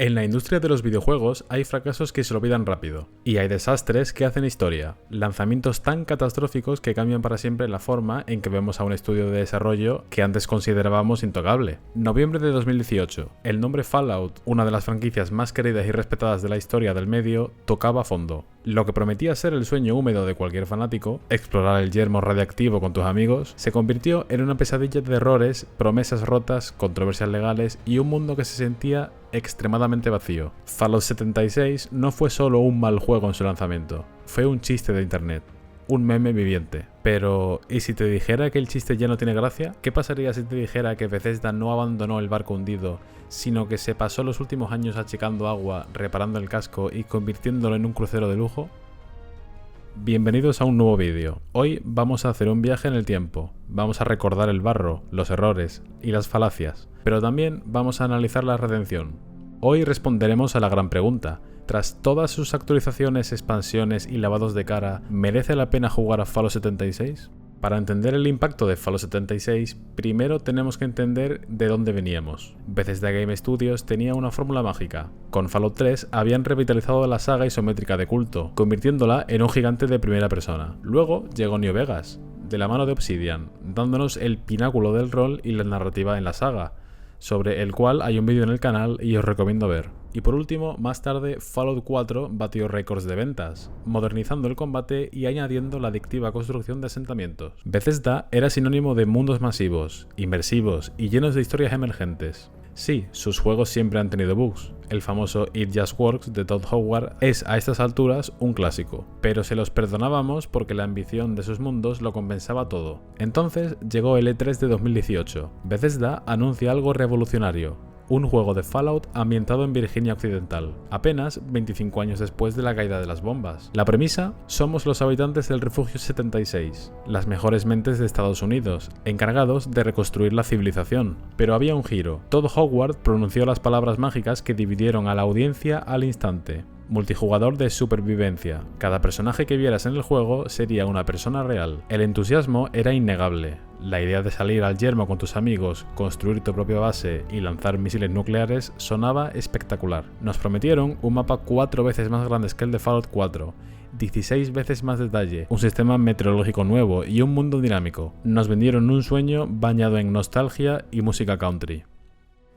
En la industria de los videojuegos hay fracasos que se olvidan rápido, y hay desastres que hacen historia, lanzamientos tan catastróficos que cambian para siempre la forma en que vemos a un estudio de desarrollo que antes considerábamos intocable. Noviembre de 2018, el nombre Fallout, una de las franquicias más queridas y respetadas de la historia del medio, tocaba fondo. Lo que prometía ser el sueño húmedo de cualquier fanático, explorar el yermo radiactivo con tus amigos, se convirtió en una pesadilla de errores, promesas rotas, controversias legales y un mundo que se sentía extremadamente vacío. Fallout 76 no fue solo un mal juego en su lanzamiento, fue un chiste de internet, un meme viviente. Pero, ¿y si te dijera que el chiste ya no tiene gracia? ¿Qué pasaría si te dijera que Bethesda no abandonó el barco hundido, sino que se pasó los últimos años achicando agua, reparando el casco y convirtiéndolo en un crucero de lujo? Bienvenidos a un nuevo vídeo. Hoy vamos a hacer un viaje en el tiempo. Vamos a recordar el barro, los errores y las falacias, pero también vamos a analizar la redención. Hoy responderemos a la gran pregunta. Tras todas sus actualizaciones, expansiones y lavados de cara, ¿merece la pena jugar a Fallout 76? Para entender el impacto de Fallout 76, primero tenemos que entender de dónde veníamos. Bethesda Game Studios tenía una fórmula mágica. Con Fallout 3 habían revitalizado la saga isométrica de culto, convirtiéndola en un gigante de primera persona. Luego llegó New Vegas, de la mano de Obsidian, dándonos el pináculo del rol y la narrativa en la saga, sobre el cual hay un vídeo en el canal y os recomiendo ver. Y por último, más tarde, Fallout 4 batió récords de ventas, modernizando el combate y añadiendo la adictiva construcción de asentamientos. Bethesda era sinónimo de mundos masivos, inmersivos y llenos de historias emergentes. Sí, sus juegos siempre han tenido bugs. El famoso It Just Works de Todd Howard es a estas alturas un clásico, pero se los perdonábamos porque la ambición de sus mundos lo compensaba todo. Entonces llegó el E3 de 2018. Bethesda anuncia algo revolucionario: un juego de Fallout ambientado en Virginia Occidental, apenas 25 años después de la caída de las bombas. La premisa: somos los habitantes del Refugio 76, las mejores mentes de Estados Unidos, encargados de reconstruir la civilización. Pero había un giro. Todd Howard pronunció las palabras mágicas que dividieron a la audiencia al instante: multijugador de supervivencia. Cada personaje que vieras en el juego sería una persona real. El entusiasmo era innegable. La idea de salir al yermo con tus amigos, construir tu propia base y lanzar misiles nucleares sonaba espectacular. Nos prometieron un mapa 4 veces más grande que el de Fallout 4, 16 veces más detalle, un sistema meteorológico nuevo y un mundo dinámico. Nos vendieron un sueño bañado en nostalgia y música country.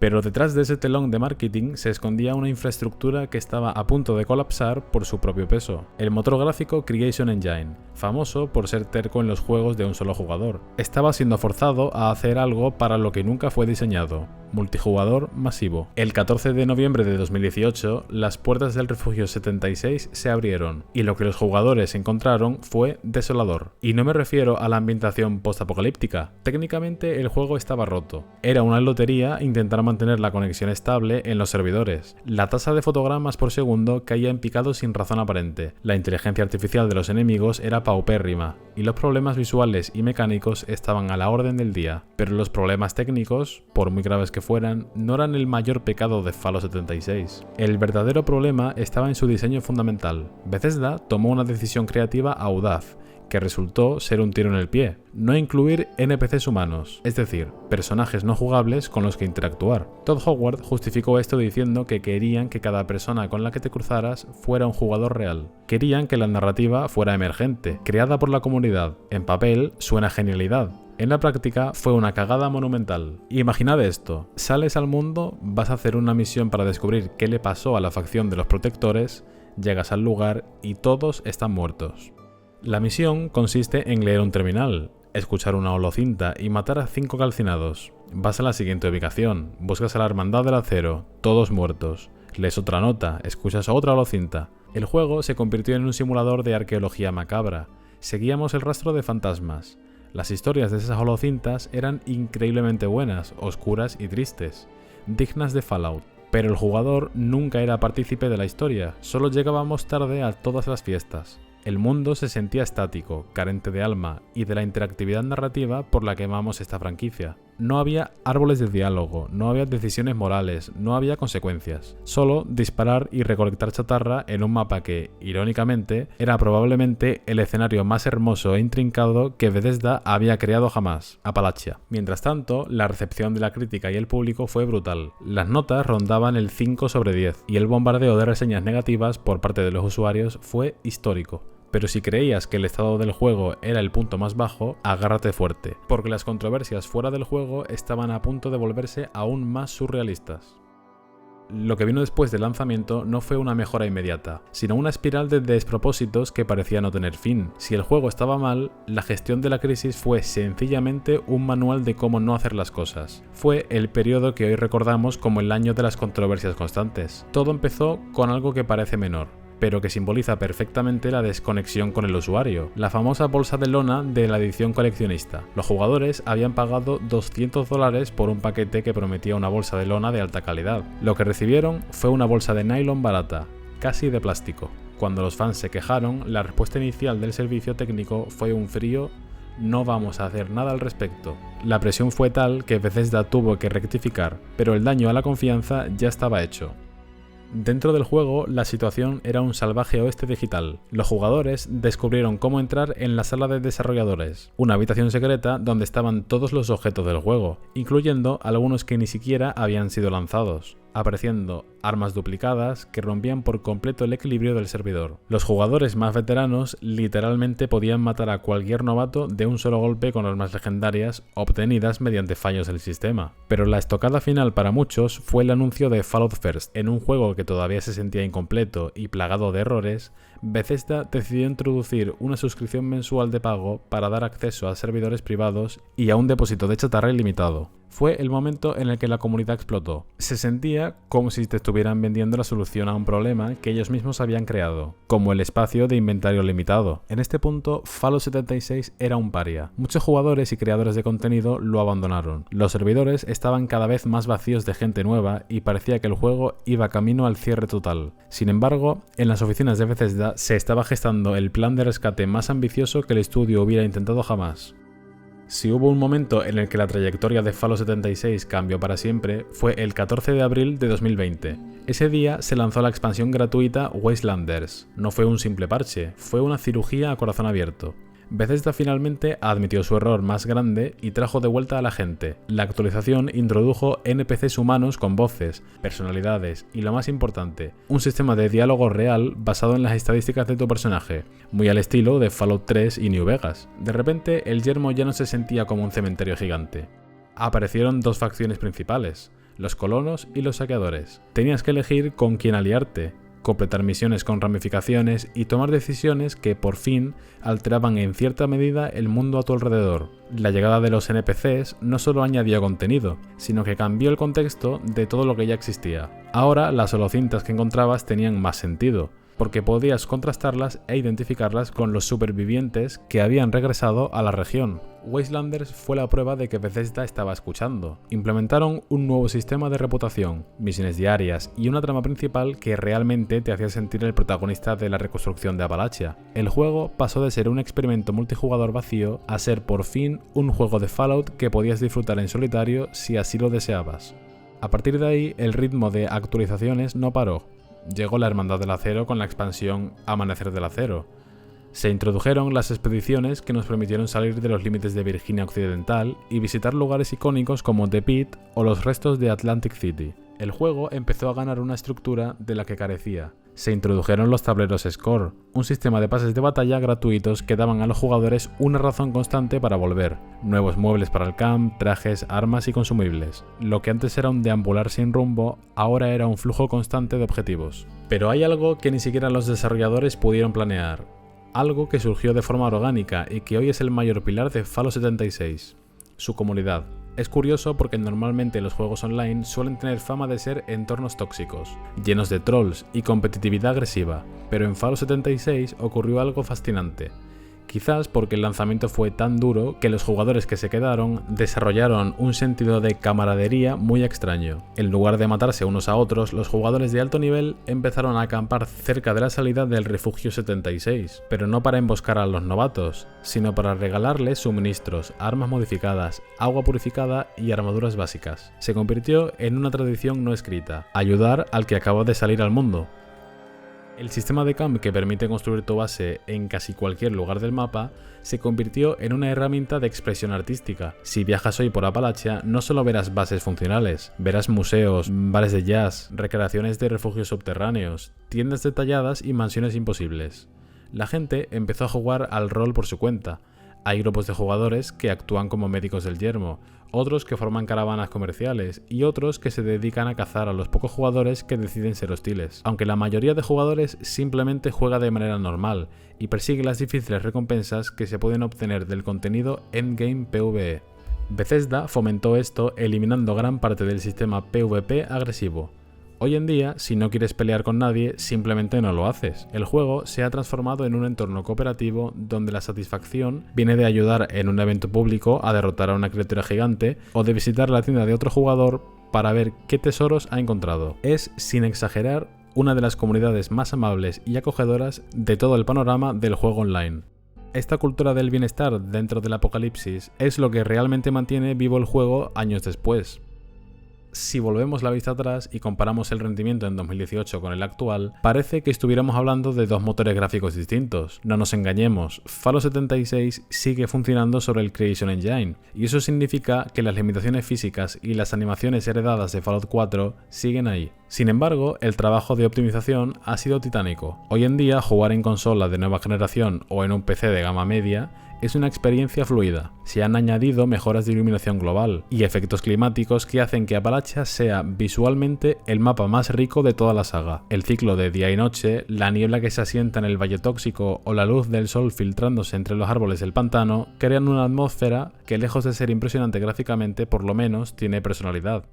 Pero detrás de ese telón de marketing se escondía una infraestructura que estaba a punto de colapsar por su propio peso. El motor gráfico Creation Engine, famoso por ser terco en los juegos de un solo jugador, estaba siendo forzado a hacer algo para lo que nunca fue diseñado: multijugador masivo. El 14 de noviembre de 2018, las puertas del Refugio 76 se abrieron, y lo que los jugadores encontraron fue desolador. Y no me refiero a la ambientación post-apocalíptica. Técnicamente el juego estaba roto. Era una lotería intentar mantener la conexión estable en los servidores. La tasa de fotogramas por segundo caía en picado sin razón aparente. La inteligencia artificial de los enemigos era paupérrima, y los problemas visuales y mecánicos estaban a la orden del día. Pero los problemas técnicos, por muy graves que fueran, no eran el mayor pecado de Fallout 76. El verdadero problema estaba en su diseño fundamental. Bethesda tomó una decisión creativa audaz, que resultó ser un tiro en el pie: no incluir NPCs humanos, es decir, personajes no jugables con los que interactuar. Todd Howard justificó esto diciendo que querían que cada persona con la que te cruzaras fuera un jugador real. Querían que la narrativa fuera emergente, creada por la comunidad. En papel suena genialidad. En la práctica fue una cagada monumental. Imaginad esto: sales al mundo, vas a hacer una misión para descubrir qué le pasó a la facción de los protectores, llegas al lugar y todos están muertos. La misión consiste en leer un terminal, escuchar una holocinta y matar a 5 calcinados. Vas a la siguiente ubicación, buscas a la Hermandad del Acero, todos muertos. Lees otra nota, escuchas otra holocinta. El juego se convirtió en un simulador de arqueología macabra. Seguíamos el rastro de fantasmas. Las historias de esas holocintas eran increíblemente buenas, oscuras y tristes, dignas de Fallout. Pero el jugador nunca era partícipe de la historia, solo llegábamos tarde a todas las fiestas. El mundo se sentía estático, carente de alma y de la interactividad narrativa por la que amamos esta franquicia. No había árboles de diálogo, no había decisiones morales, no había consecuencias. Solo disparar y recolectar chatarra en un mapa que, irónicamente, era probablemente el escenario más hermoso e intrincado que Bethesda había creado jamás, Appalachia. Mientras tanto, la recepción de la crítica y el público fue brutal. Las notas rondaban el 5 sobre 10 y el bombardeo de reseñas negativas por parte de los usuarios fue histórico. Pero si creías que el estado del juego era el punto más bajo, agárrate fuerte, porque las controversias fuera del juego estaban a punto de volverse aún más surrealistas. Lo que vino después del lanzamiento no fue una mejora inmediata, sino una espiral de despropósitos que parecía no tener fin. Si el juego estaba mal, la gestión de la crisis fue sencillamente un manual de cómo no hacer las cosas. Fue el periodo que hoy recordamos como el año de las controversias constantes. Todo empezó con algo que parece menor, pero que simboliza perfectamente la desconexión con el usuario, la famosa bolsa de lona de la edición coleccionista. Los jugadores habían pagado $200 por un paquete que prometía una bolsa de lona de alta calidad. Lo que recibieron fue una bolsa de nylon barata, casi de plástico. Cuando los fans se quejaron, la respuesta inicial del servicio técnico fue un frío "no vamos a hacer nada al respecto". La presión fue tal que Bethesda tuvo que rectificar, pero el daño a la confianza ya estaba hecho. Dentro del juego, la situación era un salvaje oeste digital. Los jugadores descubrieron cómo entrar en la sala de desarrolladores, una habitación secreta donde estaban todos los objetos del juego, incluyendo algunos que ni siquiera habían sido lanzados, apareciendo armas duplicadas que rompían por completo el equilibrio del servidor. Los jugadores más veteranos literalmente podían matar a cualquier novato de un solo golpe con armas legendarias obtenidas mediante fallos del sistema. Pero la estocada final para muchos fue el anuncio de Fallout First. En un juego que todavía se sentía incompleto y plagado de errores, Bethesda decidió introducir una suscripción mensual de pago para dar acceso a servidores privados y a un depósito de chatarra ilimitado. Fue el momento en el que la comunidad explotó. Se sentía como si te estuvieran vendiendo la solución a un problema que ellos mismos habían creado, como el espacio de inventario limitado. En este punto, Fallout 76 era un paria. Muchos jugadores y creadores de contenido lo abandonaron. Los servidores estaban cada vez más vacíos de gente nueva y parecía que el juego iba camino al cierre total. Sin embargo, en las oficinas de Bethesda se estaba gestando el plan de rescate más ambicioso que el estudio hubiera intentado jamás. Si hubo un momento en el que la trayectoria de Fallout 76 cambió para siempre, fue el 14 de abril de 2020. Ese día se lanzó la expansión gratuita Wastelanders. No fue un simple parche, fue una cirugía a corazón abierto. Bethesda finalmente admitió su error más grande y trajo de vuelta a la gente. La actualización introdujo NPCs humanos con voces, personalidades y, lo más importante, un sistema de diálogo real basado en las estadísticas de tu personaje, muy al estilo de Fallout 3 y New Vegas. De repente, el yermo ya no se sentía como un cementerio gigante. Aparecieron dos facciones principales, los colonos y los saqueadores. Tenías que elegir con quién aliarte, completar misiones con ramificaciones y tomar decisiones que por fin alteraban en cierta medida el mundo a tu alrededor. La llegada de los NPCs no solo añadió contenido, sino que cambió el contexto de todo lo que ya existía. Ahora las holocintas que encontrabas tenían más sentido, porque podías contrastarlas e identificarlas con los supervivientes que habían regresado a la región. Wastelanders fue la prueba de que Bethesda estaba escuchando. Implementaron un nuevo sistema de reputación, misiones diarias y una trama principal que realmente te hacía sentir el protagonista de la reconstrucción de Appalachia. El juego pasó de ser un experimento multijugador vacío a ser por fin un juego de Fallout que podías disfrutar en solitario si así lo deseabas. A partir de ahí, el ritmo de actualizaciones no paró. Llegó la Hermandad del Acero con la expansión Amanecer del Acero. Se introdujeron las expediciones que nos permitieron salir de los límites de Virginia Occidental y visitar lugares icónicos como The Pit o los restos de Atlantic City. El juego empezó a ganar una estructura de la que carecía. Se introdujeron los tableros Score, un sistema de pases de batalla gratuitos que daban a los jugadores una razón constante para volver, nuevos muebles para el camp, trajes, armas y consumibles. Lo que antes era un deambular sin rumbo, ahora era un flujo constante de objetivos. Pero hay algo que ni siquiera los desarrolladores pudieron planear, algo que surgió de forma orgánica y que hoy es el mayor pilar de Fallout 76, su comunidad. Es curioso porque normalmente los juegos online suelen tener fama de ser entornos tóxicos, llenos de trolls y competitividad agresiva, pero en Fallout 76 ocurrió algo fascinante, quizás porque el lanzamiento fue tan duro que los jugadores que se quedaron desarrollaron un sentido de camaradería muy extraño. En lugar de matarse unos a otros, los jugadores de alto nivel empezaron a acampar cerca de la salida del Refugio 76, pero no para emboscar a los novatos, sino para regalarles suministros, armas modificadas, agua purificada y armaduras básicas. Se convirtió en una tradición no escrita, ayudar al que acaba de salir al mundo. El sistema de camp que permite construir tu base en casi cualquier lugar del mapa se convirtió en una herramienta de expresión artística. Si viajas hoy por Appalachia, no solo verás bases funcionales, verás museos, bares de jazz, recreaciones de refugios subterráneos, tiendas detalladas y mansiones imposibles. La gente empezó a jugar al rol por su cuenta. Hay grupos de jugadores que actúan como médicos del yermo, otros que forman caravanas comerciales y otros que se dedican a cazar a los pocos jugadores que deciden ser hostiles. Aunque la mayoría de jugadores simplemente juega de manera normal y persigue las difíciles recompensas que se pueden obtener del contenido endgame PvE. Bethesda fomentó esto eliminando gran parte del sistema PvP agresivo. Hoy en día, si no quieres pelear con nadie, simplemente no lo haces. El juego se ha transformado en un entorno cooperativo donde la satisfacción viene de ayudar en un evento público a derrotar a una criatura gigante o de visitar la tienda de otro jugador para ver qué tesoros ha encontrado. Es, sin exagerar, una de las comunidades más amables y acogedoras de todo el panorama del juego online. Esta cultura del bienestar dentro del apocalipsis es lo que realmente mantiene vivo el juego años después. Si volvemos la vista atrás y comparamos el rendimiento en 2018 con el actual, parece que estuviéramos hablando de dos motores gráficos distintos. No nos engañemos, Fallout 76 sigue funcionando sobre el Creation Engine, y eso significa que las limitaciones físicas y las animaciones heredadas de Fallout 4 siguen ahí. Sin embargo, el trabajo de optimización ha sido titánico. Hoy en día, jugar en consola de nueva generación o en un PC de gama media es una experiencia fluida. Se han añadido mejoras de iluminación global y efectos climáticos que hacen que Appalachia sea visualmente el mapa más rico de toda la saga. El ciclo de día y noche, la niebla que se asienta en el Valle Tóxico o la luz del sol filtrándose entre los árboles del pantano crean una atmósfera que, lejos de ser impresionante gráficamente, por lo menos tiene personalidad.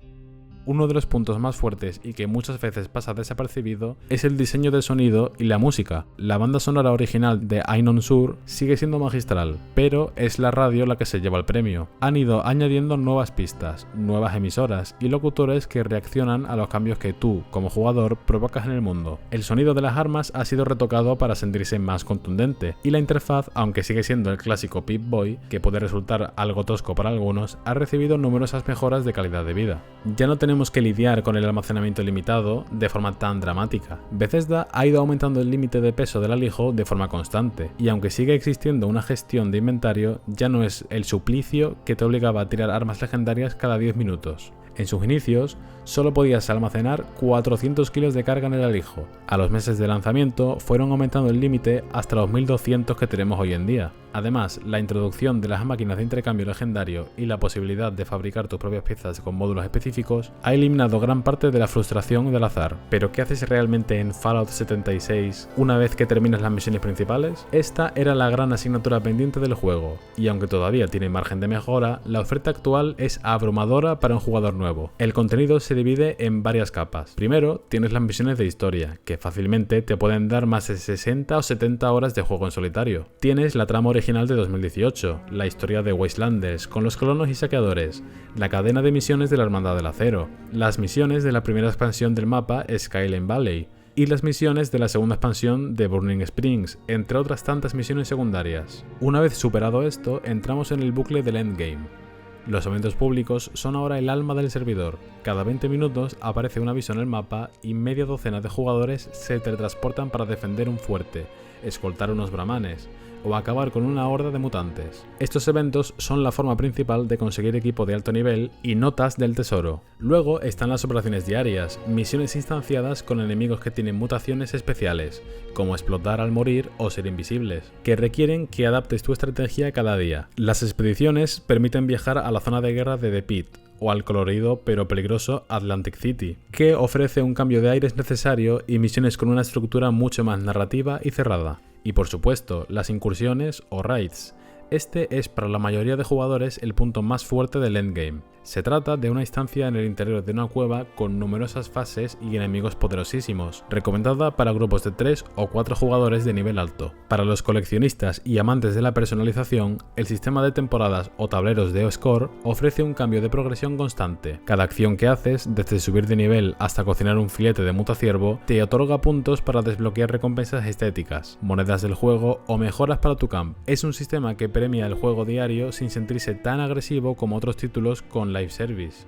Uno de los puntos más fuertes y que muchas veces pasa desapercibido es el diseño del sonido y la música. La banda sonora original de Ainon Sur sigue siendo magistral, pero es la radio la que se lleva el premio. Han ido añadiendo nuevas pistas, nuevas emisoras y locutores que reaccionan a los cambios que tú, como jugador, provocas en el mundo. El sonido de las armas ha sido retocado para sentirse más contundente, y la interfaz, aunque sigue siendo el clásico Pip-Boy, que puede resultar algo tosco para algunos, ha recibido numerosas mejoras de calidad de vida. Ya no tenemos que lidiar con el almacenamiento limitado de forma tan dramática. Bethesda ha ido aumentando el límite de peso del alijo de forma constante, y aunque sigue existiendo una gestión de inventario, ya no es el suplicio que te obligaba a tirar armas legendarias cada 10 minutos. En sus inicios, solo podías almacenar 400 kilos de carga en el alijo. A los meses de lanzamiento fueron aumentando el límite hasta los 1200 que tenemos hoy en día. Además, la introducción de las máquinas de intercambio legendario y la posibilidad de fabricar tus propias piezas con módulos específicos ha eliminado gran parte de la frustración del azar. ¿Pero qué haces realmente en Fallout 76 una vez que terminas las misiones principales? Esta era la gran asignatura pendiente del juego, y aunque todavía tiene margen de mejora, la oferta actual es abrumadora para un jugador nuevo. El contenido se divide en varias capas. Primero, tienes las misiones de historia, que fácilmente te pueden dar más de 60 o 70 horas de juego en solitario. Tienes la trama original de 2018, la historia de Wastelanders, con los colonos y saqueadores, la cadena de misiones de la Hermandad del Acero, las misiones de la primera expansión del mapa Skyline Valley, y las misiones de la segunda expansión de Burning Springs, entre otras tantas misiones secundarias. Una vez superado esto, entramos en el bucle del endgame. Los eventos públicos son ahora el alma del servidor. Cada 20 minutos aparece un aviso en el mapa y media docena de jugadores se teletransportan para defender un fuerte, escoltar unos brahmanes o acabar con una horda de mutantes. Estos eventos son la forma principal de conseguir equipo de alto nivel y notas del tesoro. Luego están las operaciones diarias, misiones instanciadas con enemigos que tienen mutaciones especiales, como explotar al morir o ser invisibles, que requieren que adaptes tu estrategia cada día. Las expediciones permiten viajar a la zona de guerra de The Pit, o al colorido pero peligroso Atlantic City, que ofrece un cambio de aires necesario y misiones con una estructura mucho más narrativa y cerrada. Y por supuesto, las incursiones o raids. Este es para la mayoría de jugadores el punto más fuerte del endgame. Se trata de una instancia en el interior de una cueva con numerosas fases y enemigos poderosísimos, recomendada para grupos de 3 o 4 jugadores de nivel alto. Para los coleccionistas y amantes de la personalización, el sistema de temporadas o tableros de score ofrece un cambio de progresión constante. Cada acción que haces, desde subir de nivel hasta cocinar un filete de mutaciervo, te otorga puntos para desbloquear recompensas estéticas, monedas del juego o mejoras para tu camp. Es un sistema que premia el juego diario sin sentirse tan agresivo como otros títulos con live service.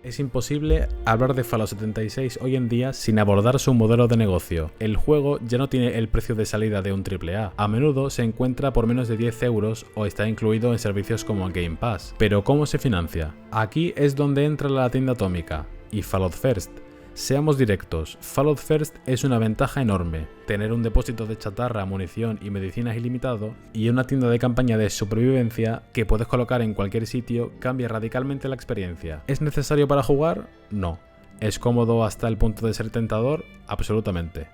Es imposible hablar de Fallout 76 hoy en día sin abordar su modelo de negocio. El juego ya no tiene el precio de salida de un AAA. A menudo se encuentra por menos de 10 euros o está incluido en servicios como Game Pass. Pero ¿cómo se financia? Aquí es donde entra la tienda atómica y Fallout First. Seamos directos, Fallout First es una ventaja enorme. Tener un depósito de chatarra, munición y medicinas ilimitado y una tienda de campaña de supervivencia que puedes colocar en cualquier sitio cambia radicalmente la experiencia. ¿Es necesario para jugar? No. ¿Es cómodo hasta el punto de ser tentador? Absolutamente.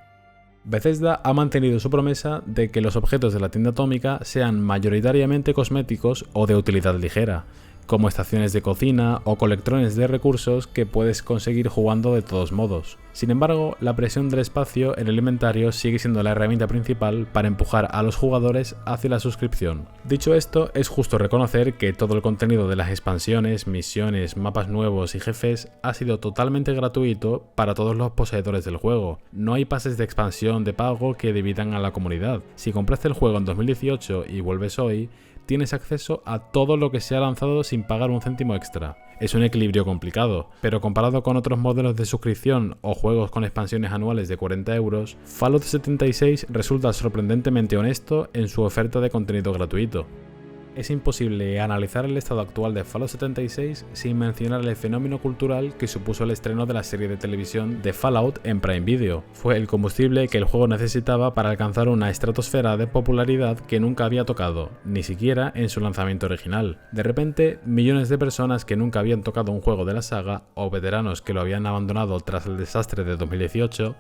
Bethesda ha mantenido su promesa de que los objetos de la tienda atómica sean mayoritariamente cosméticos o de utilidad ligera, como estaciones de cocina o colectrones de recursos que puedes conseguir jugando de todos modos. Sin embargo, la presión del espacio en el inventario sigue siendo la herramienta principal para empujar a los jugadores hacia la suscripción. Dicho esto, es justo reconocer que todo el contenido de las expansiones, misiones, mapas nuevos y jefes ha sido totalmente gratuito para todos los poseedores del juego. No hay pases de expansión de pago que dividan a la comunidad. Si compraste el juego en 2018 y vuelves hoy, tienes acceso a todo lo que se ha lanzado sin pagar un céntimo extra. Es un equilibrio complicado, pero comparado con otros modelos de suscripción o juegos con expansiones anuales de 40 euros, Fallout 76 resulta sorprendentemente honesto en su oferta de contenido gratuito. Es imposible analizar el estado actual de Fallout 76 sin mencionar el fenómeno cultural que supuso el estreno de la serie de televisión de Fallout en Prime Video. Fue el combustible que el juego necesitaba para alcanzar una estratosfera de popularidad que nunca había tocado, ni siquiera en su lanzamiento original. De repente, millones de personas que nunca habían tocado un juego de la saga, o veteranos que lo habían abandonado tras el desastre de 2018,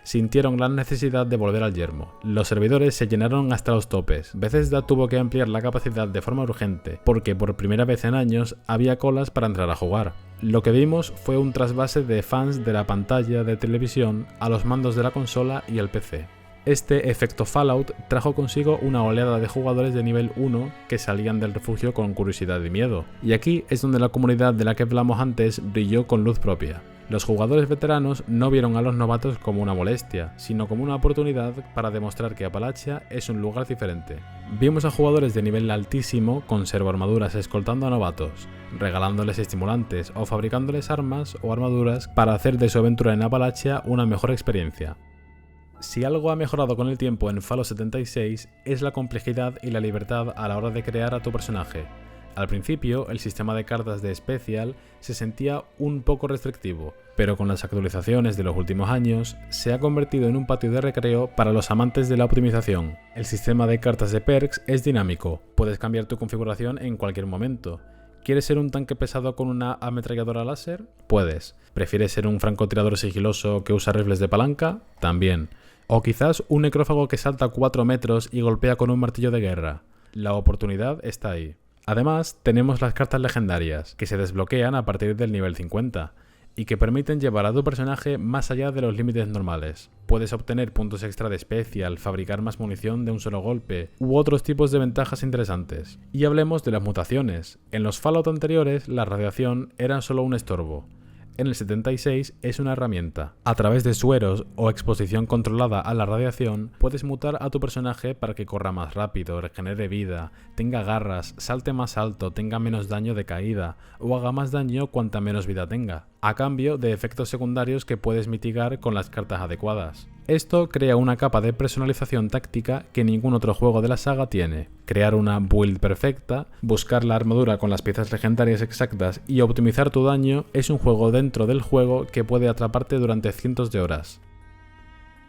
sintieron la necesidad de volver al yermo. Los servidores se llenaron hasta los topes. Bethesda tuvo que ampliar la capacidad de forma urgente, porque por primera vez en años había colas para entrar a jugar. Lo que vimos fue un trasvase de fans de la pantalla de televisión a los mandos de la consola y el PC. Este efecto Fallout trajo consigo una oleada de jugadores de nivel 1 que salían del refugio con curiosidad y miedo. Y aquí es donde la comunidad de la que hablamos antes brilló con luz propia. Los jugadores veteranos no vieron a los novatos como una molestia, sino como una oportunidad para demostrar que Appalachia es un lugar diferente. Vimos a jugadores de nivel altísimo con servoarmaduras escoltando a novatos, regalándoles estimulantes o fabricándoles armas o armaduras para hacer de su aventura en Appalachia una mejor experiencia. Si algo ha mejorado con el tiempo en Fallout 76 es la complejidad y la libertad a la hora de crear a tu personaje. Al principio, el sistema de cartas de Special se sentía un poco restrictivo, pero con las actualizaciones de los últimos años, se ha convertido en un patio de recreo para los amantes de la optimización. El sistema de cartas de perks es dinámico, puedes cambiar tu configuración en cualquier momento. ¿Quieres ser un tanque pesado con una ametralladora láser? Puedes. ¿Prefieres ser un francotirador sigiloso que usa rifles de palanca? También. O quizás un necrófago que salta 4 metros y golpea con un martillo de guerra. La oportunidad está ahí. Además, tenemos las cartas legendarias, que se desbloquean a partir del nivel 50, y que permiten llevar a tu personaje más allá de los límites normales. Puedes obtener puntos extra de Special, fabricar más munición de un solo golpe, u otros tipos de ventajas interesantes. Y hablemos de las mutaciones. En los Fallout anteriores, la radiación era solo un estorbo. En el 76 es una herramienta. A través de sueros o exposición controlada a la radiación, puedes mutar a tu personaje para que corra más rápido, regenere vida, tenga garras, salte más alto, tenga menos daño de caída o haga más daño cuanta menos vida tenga, a cambio de efectos secundarios que puedes mitigar con las cartas adecuadas. Esto crea una capa de personalización táctica que ningún otro juego de la saga tiene. Crear una build perfecta, buscar la armadura con las piezas legendarias exactas y optimizar tu daño es un juego dentro del juego que puede atraparte durante cientos de horas.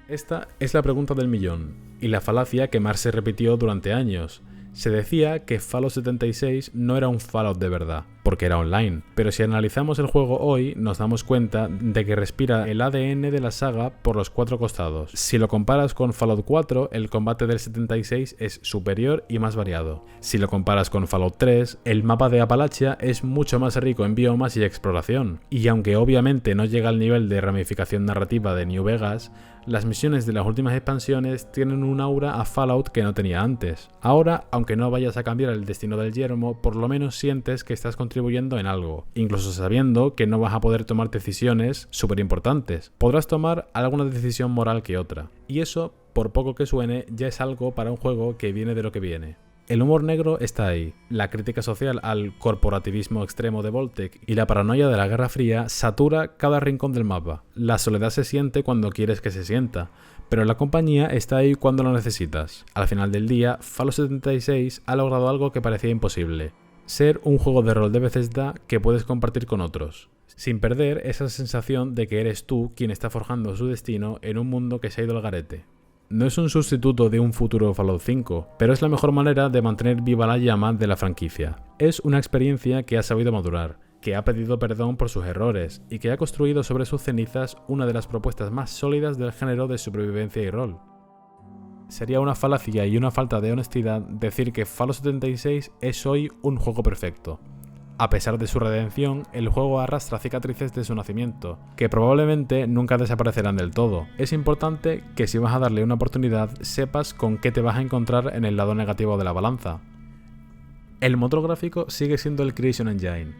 Esta es la pregunta del millón, y la falacia que más se repitió durante años. Se decía que Fallout 76 no era un Fallout de verdad. porque era online. Pero si analizamos el juego hoy, nos damos cuenta de que respira el ADN de la saga por los 4 costados. Si lo comparas con Fallout 4, el combate del 76 es superior y más variado. Si lo comparas con Fallout 3, el mapa de Appalachia es mucho más rico en biomas y exploración. Y aunque obviamente no llega al nivel de ramificación narrativa de New Vegas, las misiones de las últimas expansiones tienen un aura a Fallout que no tenía antes. Ahora, aunque no vayas a cambiar el destino del yermo, por lo menos sientes que estás contribuyendo en algo, incluso sabiendo que no vas a poder tomar decisiones súper importantes. Podrás tomar alguna decisión moral que otra. Y eso, por poco que suene, ya es algo para un juego que viene de lo que viene. El humor negro está ahí, la crítica social al corporativismo extremo de Vault-Tec y la paranoia de la Guerra Fría satura cada rincón del mapa. La soledad se siente cuando quieres que se sienta, pero la compañía está ahí cuando lo necesitas. Al final del día, Fallout 76 ha logrado algo que parecía imposible: ser un juego de rol de Bethesda que puedes compartir con otros, sin perder esa sensación de que eres tú quien está forjando su destino en un mundo que se ha ido al garete. No es un sustituto de un futuro Fallout 5, pero es la mejor manera de mantener viva la llama de la franquicia. Es una experiencia que ha sabido madurar, que ha pedido perdón por sus errores y que ha construido sobre sus cenizas una de las propuestas más sólidas del género de supervivencia y rol. Sería una falacia y una falta de honestidad decir que Fallout 76 es hoy un juego perfecto. A pesar de su redención, el juego arrastra cicatrices de su nacimiento, que probablemente nunca desaparecerán del todo. Es importante que si vas a darle una oportunidad, sepas con qué te vas a encontrar en el lado negativo de la balanza. El motor gráfico sigue siendo el Creation Engine.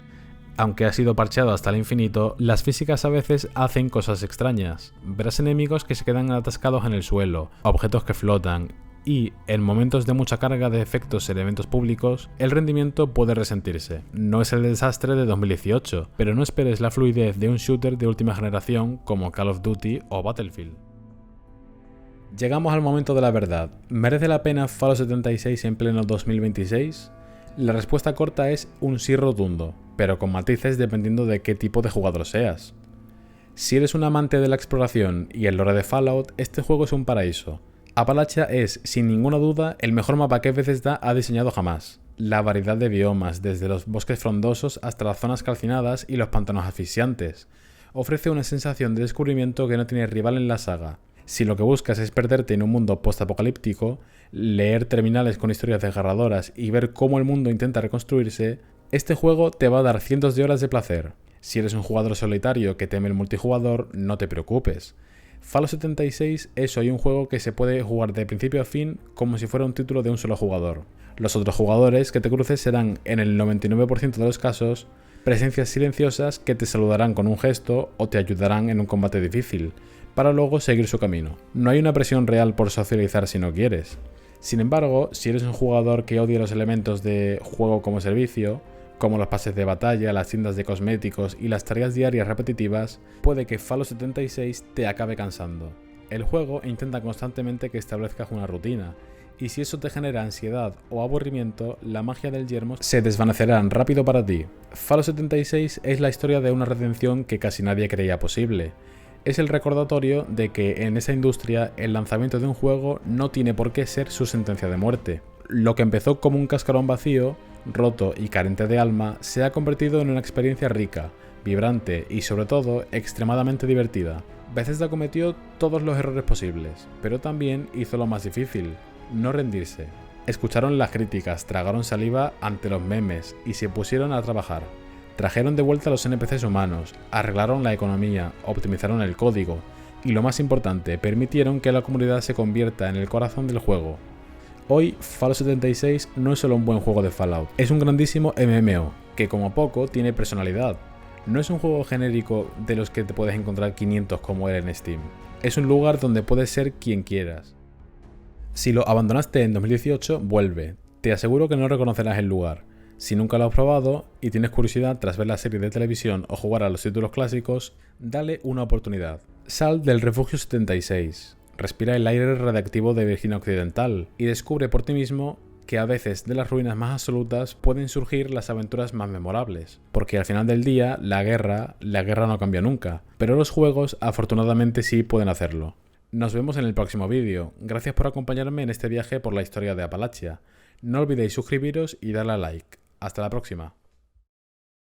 Aunque ha sido parcheado hasta el infinito, las físicas a veces hacen cosas extrañas. Verás enemigos que se quedan atascados en el suelo, objetos que flotan, y, en momentos de mucha carga de efectos en eventos públicos, el rendimiento puede resentirse. No es el desastre de 2018, pero no esperes la fluidez de un shooter de última generación como Call of Duty o Battlefield. Llegamos al momento de la verdad. ¿Merece la pena Fallout 76 en pleno 2026? La respuesta corta es un sí rotundo, pero con matices dependiendo de qué tipo de jugador seas. Si eres un amante de la exploración y el lore de Fallout, este juego es un paraíso. Appalachia es, sin ninguna duda, el mejor mapa que Bethesda ha diseñado jamás. La variedad de biomas, desde los bosques frondosos hasta las zonas calcinadas y los pantanos asfixiantes, ofrece una sensación de descubrimiento que no tiene rival en la saga. Si lo que buscas es perderte en un mundo post-apocalíptico, leer terminales con historias desgarradoras y ver cómo el mundo intenta reconstruirse, este juego te va a dar cientos de horas de placer. Si eres un jugador solitario que teme el multijugador, no te preocupes. Fallout 76 es hoy un juego que se puede jugar de principio a fin como si fuera un título de un solo jugador. Los otros jugadores que te cruces serán, en el 99% de los casos, presencias silenciosas que te saludarán con un gesto o te ayudarán en un combate difícil, para luego seguir su camino. No hay una presión real por socializar si no quieres. Sin embargo, si eres un jugador que odia los elementos de juego como servicio, como los pases de batalla, las tiendas de cosméticos y las tareas diarias repetitivas, puede que Fallout 76 te acabe cansando. El juego intenta constantemente que establezcas una rutina, y si eso te genera ansiedad o aburrimiento, la magia del yermo se desvanecerá rápido para ti. Fallout 76 es la historia de una redención que casi nadie creía posible. Es el recordatorio de que en esa industria el lanzamiento de un juego no tiene por qué ser su sentencia de muerte. Lo que empezó como un cascarón vacío, roto y carente de alma, se ha convertido en una experiencia rica, vibrante y sobre todo extremadamente divertida. Bethesda cometió todos los errores posibles, pero también hizo lo más difícil: no rendirse. Escucharon las críticas, tragaron saliva ante los memes y se pusieron a trabajar. Trajeron de vuelta a los NPCs humanos, arreglaron la economía, optimizaron el código y, lo más importante, permitieron que la comunidad se convierta en el corazón del juego. Hoy, Fallout 76 no es solo un buen juego de Fallout, es un grandísimo MMO, que como poco tiene personalidad. No es un juego genérico de los que te puedes encontrar 500 como él en Steam. Es un lugar donde puedes ser quien quieras. Si lo abandonaste en 2018, vuelve. Te aseguro que no reconocerás el lugar. Si nunca lo has probado y tienes curiosidad tras ver la serie de televisión o jugar a los títulos clásicos, dale una oportunidad. Sal del Refugio 76. Respira el aire radiactivo de Virginia Occidental y descubre por ti mismo que a veces de las ruinas más absolutas pueden surgir las aventuras más memorables. Porque al final del día, la guerra no cambia nunca, pero los juegos afortunadamente sí pueden hacerlo. Nos vemos en el próximo vídeo. Gracias por acompañarme en este viaje por la historia de Appalachia. No olvidéis suscribiros y darle a like. Hasta la próxima.